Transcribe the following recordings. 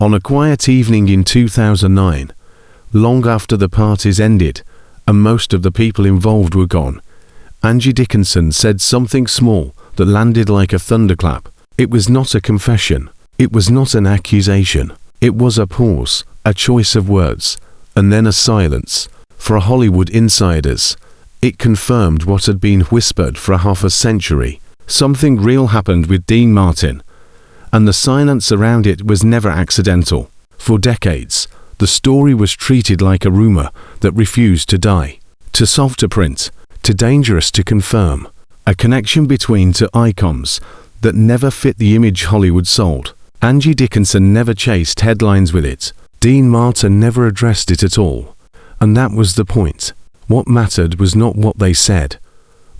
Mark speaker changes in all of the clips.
Speaker 1: On a quiet evening in 2009, long after the parties ended and most of the people involved were gone, Angie Dickinson said something small that landed like a thunderclap. It was not a confession. It was not an accusation. It was a pause, a choice of words, and then a silence. For Hollywood insiders, it confirmed what had been whispered for half a century. Something real happened with Dean Martin, and the silence around it was never accidental. For decades, the story was treated like a rumor that refused to die. Too soft to print, too dangerous to confirm. A connection between two icons that never fit the image Hollywood sold. Angie Dickinson never chased headlines with it. Dean Martin never addressed it at all. And that was the point. What mattered was not what they said,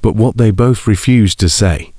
Speaker 1: but what they both refused to say,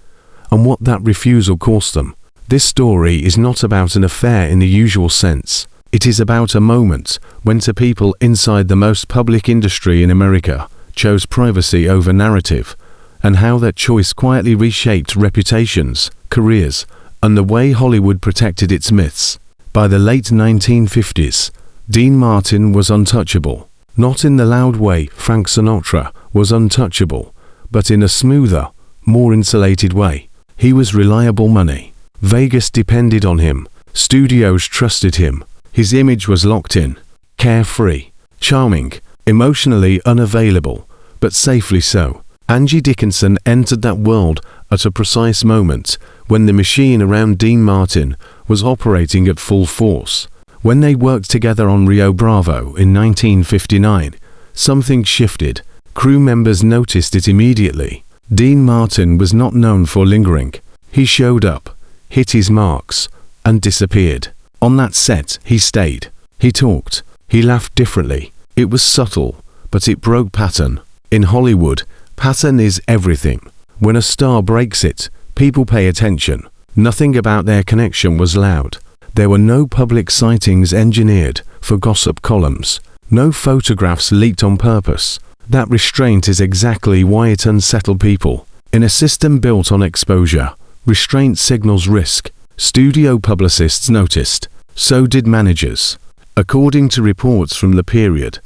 Speaker 1: and what that refusal cost them. This story is not about an affair in the usual sense. It is about a moment when two people inside the most public industry in America chose privacy over narrative, and how that choice quietly reshaped reputations, careers, and the way Hollywood protected its myths. By the late 1950s, Dean Martin was untouchable. Not in the loud way Frank Sinatra was untouchable, but in a smoother, more insulated way. He was reliable money. Vegas depended on him. Studios trusted him. His image was locked in. Carefree. Charming. Emotionally unavailable, but safely so. Angie Dickinson entered that world at a precise moment when the machine around Dean Martin was operating at full force. When they worked together on Rio Bravo in 1959, something shifted. Crew members noticed it immediately. Dean Martin was not known for lingering. He showed up, hit his marks, and disappeared. On that set, he stayed. He talked. He laughed differently. It was subtle, but it broke pattern. In Hollywood, pattern is everything. When a star breaks it, people pay attention. Nothing about their connection was loud. There were no public sightings engineered for gossip columns. No photographs leaked on purpose. That restraint is exactly why it unsettled people. In a system built on exposure, restraint signals risk. Studio publicists noticed. So did managers. According to reports from the period,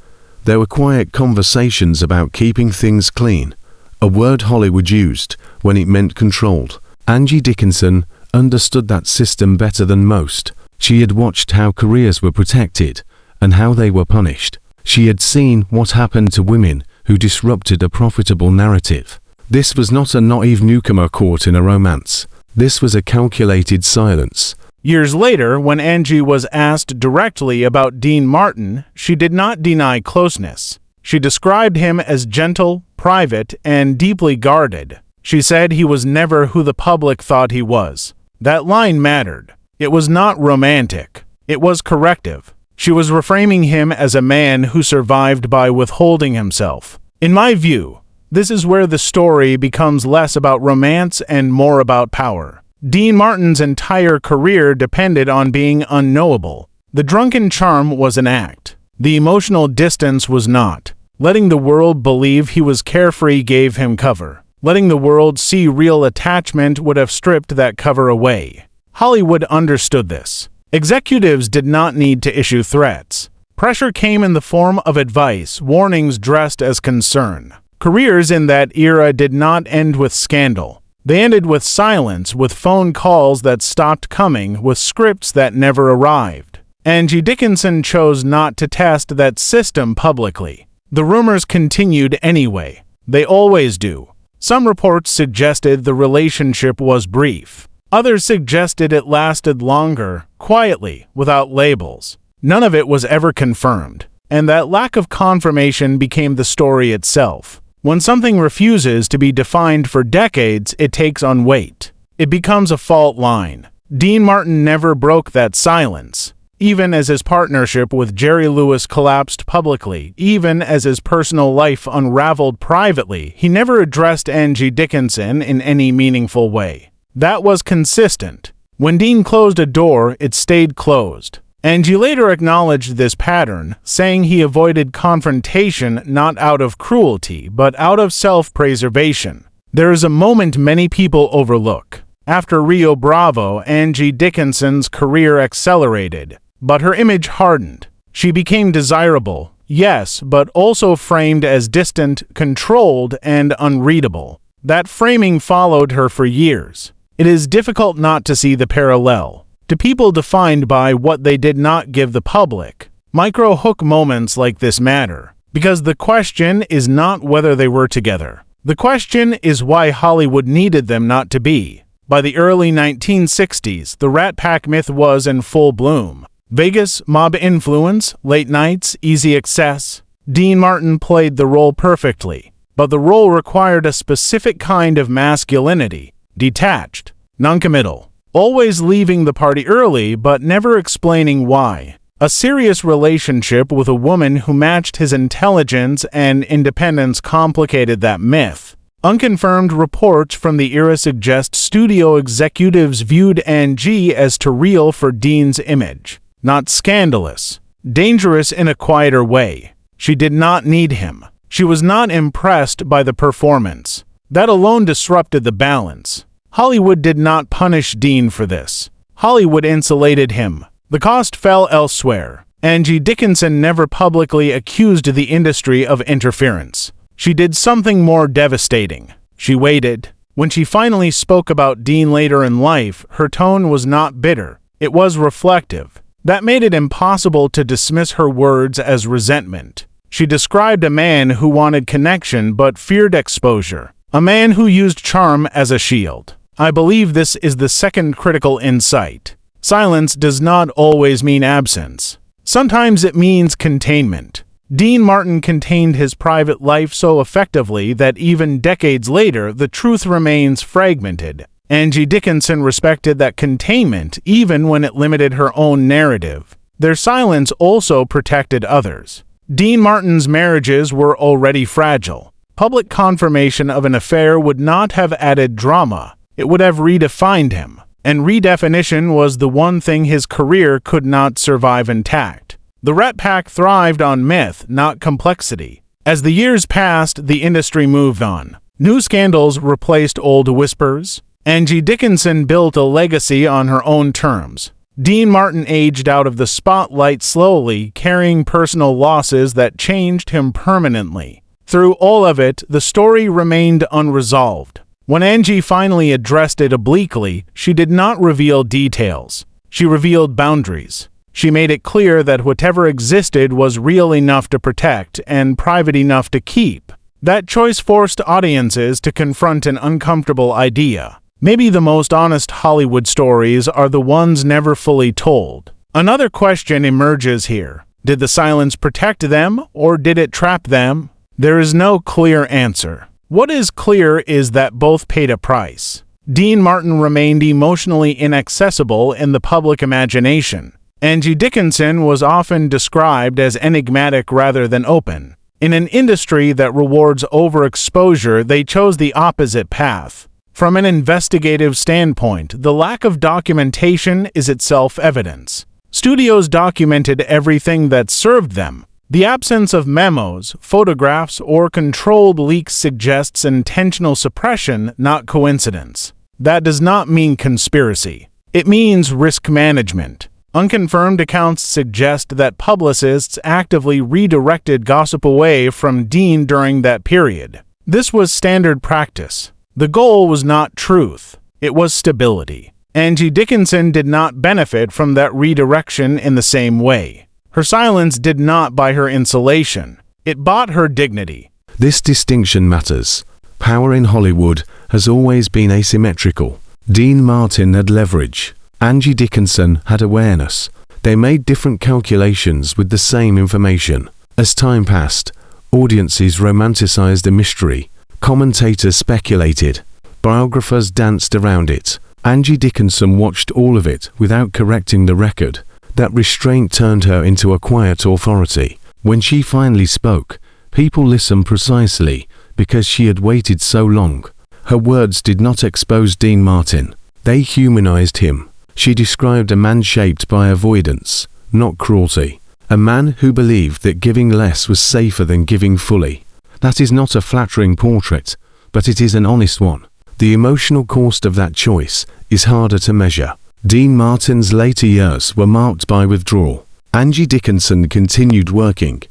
Speaker 1: there were quiet conversations about keeping things clean, a word Hollywood used when it meant controlled. Angie Dickinson understood that system better than most. She had watched how careers were protected and how they were punished. She had seen what happened to women who disrupted a profitable narrative. This was not a naive newcomer caught in a romance. This was a calculated silence.
Speaker 2: Years later, when Angie was asked directly about Dean Martin, she did not deny closeness. She described him as gentle, private, and deeply guarded. She said he was never who the public thought he was. That line mattered. It was not romantic. It was corrective. She was reframing him as a man who survived by withholding himself. In my view, this is where the story becomes less about romance and more about power. Dean Martin's entire career depended on being unknowable. The drunken charm was an act. The emotional distance was not. Letting the world believe he was carefree gave him cover. Letting the world see real attachment would have stripped that cover away. Hollywood understood this. Executives did not need to issue threats. Pressure came in the form of advice, warnings dressed as concern. Careers in that era did not end with scandal. They ended with silence, with phone calls that stopped coming, with scripts that never arrived. Angie Dickinson chose not to test that system publicly. The rumors continued anyway. They always do. Some reports suggested the relationship was brief. Others suggested it lasted longer, quietly, without labels. None of it was ever confirmed, and that lack of confirmation became the story itself. When something refuses to be defined for decades, it takes on weight. It becomes a fault line. Dean Martin never broke that silence. Even as his partnership with Jerry Lewis collapsed publicly, even as his personal life unraveled privately, he never addressed Angie Dickinson in any meaningful way. That was consistent. When Dean closed a door, it stayed closed. Angie later acknowledged this pattern, saying he avoided confrontation not out of cruelty, but out of self-preservation. There is a moment many people overlook. After Rio Bravo, Angie Dickinson's career accelerated. But her image hardened. She became desirable, yes, but also framed as distant, controlled, and unreadable. That framing followed her for years. It is difficult not to see the parallel. To people defined by what they did not give the public, micro-hook moments like this matter, because the question is not whether they were together. The question is why Hollywood needed them not to be. By the early 1960s, the Rat Pack myth was in full bloom. Vegas, mob influence, late nights, easy access. Dean Martin played the role perfectly, but the role required a specific kind of masculinity, detached, noncommittal, always leaving the party early but never explaining why. A serious relationship with a woman who matched his intelligence and independence complicated that myth. Unconfirmed reports from the era suggest studio executives viewed Angie as too real for Dean's image. Not scandalous, dangerous in a quieter way. She did not need him. She was not impressed by the performance. That alone disrupted the balance. Hollywood did not punish Dean for this. Hollywood insulated him. The cost fell elsewhere. Angie Dickinson never publicly accused the industry of interference. She did something more devastating. She waited. When she finally spoke about Dean later in life, her tone was not bitter. It was reflective. That made it impossible to dismiss her words as resentment. She described a man who wanted connection but feared exposure. A man who used charm as a shield. I believe this is the second critical insight. Silence does not always mean absence. Sometimes it means containment. Dean Martin contained his private life so effectively that even decades later, the truth remains fragmented. Angie Dickinson respected that containment even when it limited her own narrative. Their silence also protected others. Dean Martin's marriages were already fragile. Public confirmation of an affair would not have added drama. It would have redefined him. And redefinition was the one thing his career could not survive intact. The Rat Pack thrived on myth, not complexity. As the years passed, the industry moved on. New scandals replaced old whispers. Angie Dickinson built a legacy on her own terms. Dean Martin aged out of the spotlight slowly, carrying personal losses that changed him permanently. Through all of it, the story remained unresolved. When Angie finally addressed it obliquely, she did not reveal details. She revealed boundaries. She made it clear that whatever existed was real enough to protect and private enough to keep. That choice forced audiences to confront an uncomfortable idea. Maybe the most honest Hollywood stories are the ones never fully told. Another question emerges here. Did the silence protect them, or did it trap them? There is no clear answer. What is clear is that both paid a price. Dean Martin remained emotionally inaccessible in the public imagination. Angie Dickinson was often described as enigmatic rather than open. In an industry that rewards overexposure, they chose the opposite path. From an investigative standpoint, the lack of documentation is itself evidence. Studios documented everything that served them. The absence of memos, photographs, or controlled leaks suggests intentional suppression, not coincidence. That does not mean conspiracy. It means risk management. Unconfirmed accounts suggest that publicists actively redirected gossip away from Dean during that period. This was standard practice. The goal was not truth. It was stability. Angie Dickinson did not benefit from that redirection in the same way. Her silence did not buy her insulation. It bought her dignity.
Speaker 1: This distinction matters. Power in Hollywood has always been asymmetrical. Dean Martin had leverage. Angie Dickinson had awareness. They made different calculations with the same information. As time passed, audiences romanticized a mystery. Commentators speculated. Biographers danced around it. Angie Dickinson watched all of it without correcting the record. That restraint turned her into a quiet authority. When she finally spoke, people listened precisely because she had waited so long. Her words did not expose Dean Martin. They humanized him. She described a man shaped by avoidance, not cruelty. A man who believed that giving less was safer than giving fully. That is not a flattering portrait, but it is an honest one. The emotional cost of that choice is harder to measure. Dean Martin's later years were marked by withdrawal. Angie Dickinson continued working,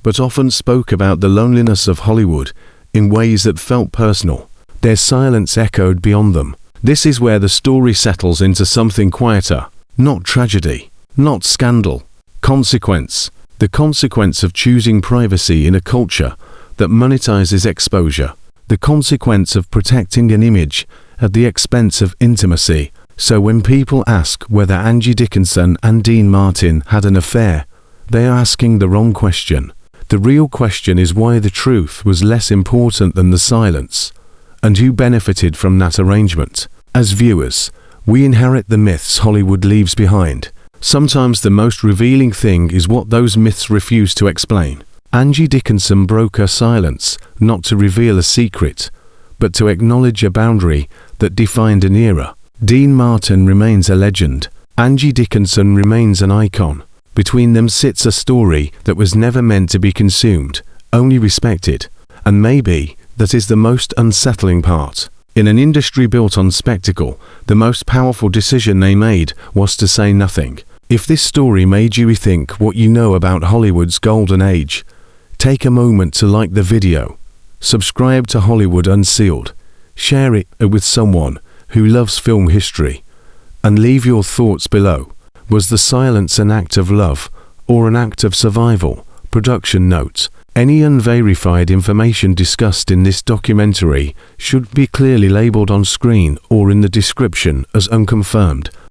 Speaker 1: but often spoke about the loneliness of Hollywood in ways that felt personal. Their silence echoed beyond them. This is where the story settles into something quieter. Not tragedy, not scandal. Consequence. The consequence of choosing privacy in a culture that monetizes exposure. The consequence of protecting an image at the expense of intimacy. So when people ask whether Angie Dickinson and Dean Martin had an affair, they are asking the wrong question. The real question is why the truth was less important than the silence, and who benefited from that arrangement. As viewers, we inherit the myths Hollywood leaves behind. Sometimes the most revealing thing is what those myths refuse to explain. Angie Dickinson broke her silence, not to reveal a secret, but to acknowledge a boundary that defined an era. Dean Martin remains a legend. Angie Dickinson remains an icon. Between them sits a story that was never meant to be consumed, only respected. And maybe that is the most unsettling part. In an industry built on spectacle, the most powerful decision they made was to say nothing. If this story made you rethink what you know about Hollywood's golden age, take a moment to like the video, subscribe to Hollywood Unsealed, share it with someone who loves film history, and leave your thoughts below. Was the silence an act of love or an act of survival? Production note: any unverified information discussed in this documentary should be clearly labeled on screen or in the description as unconfirmed.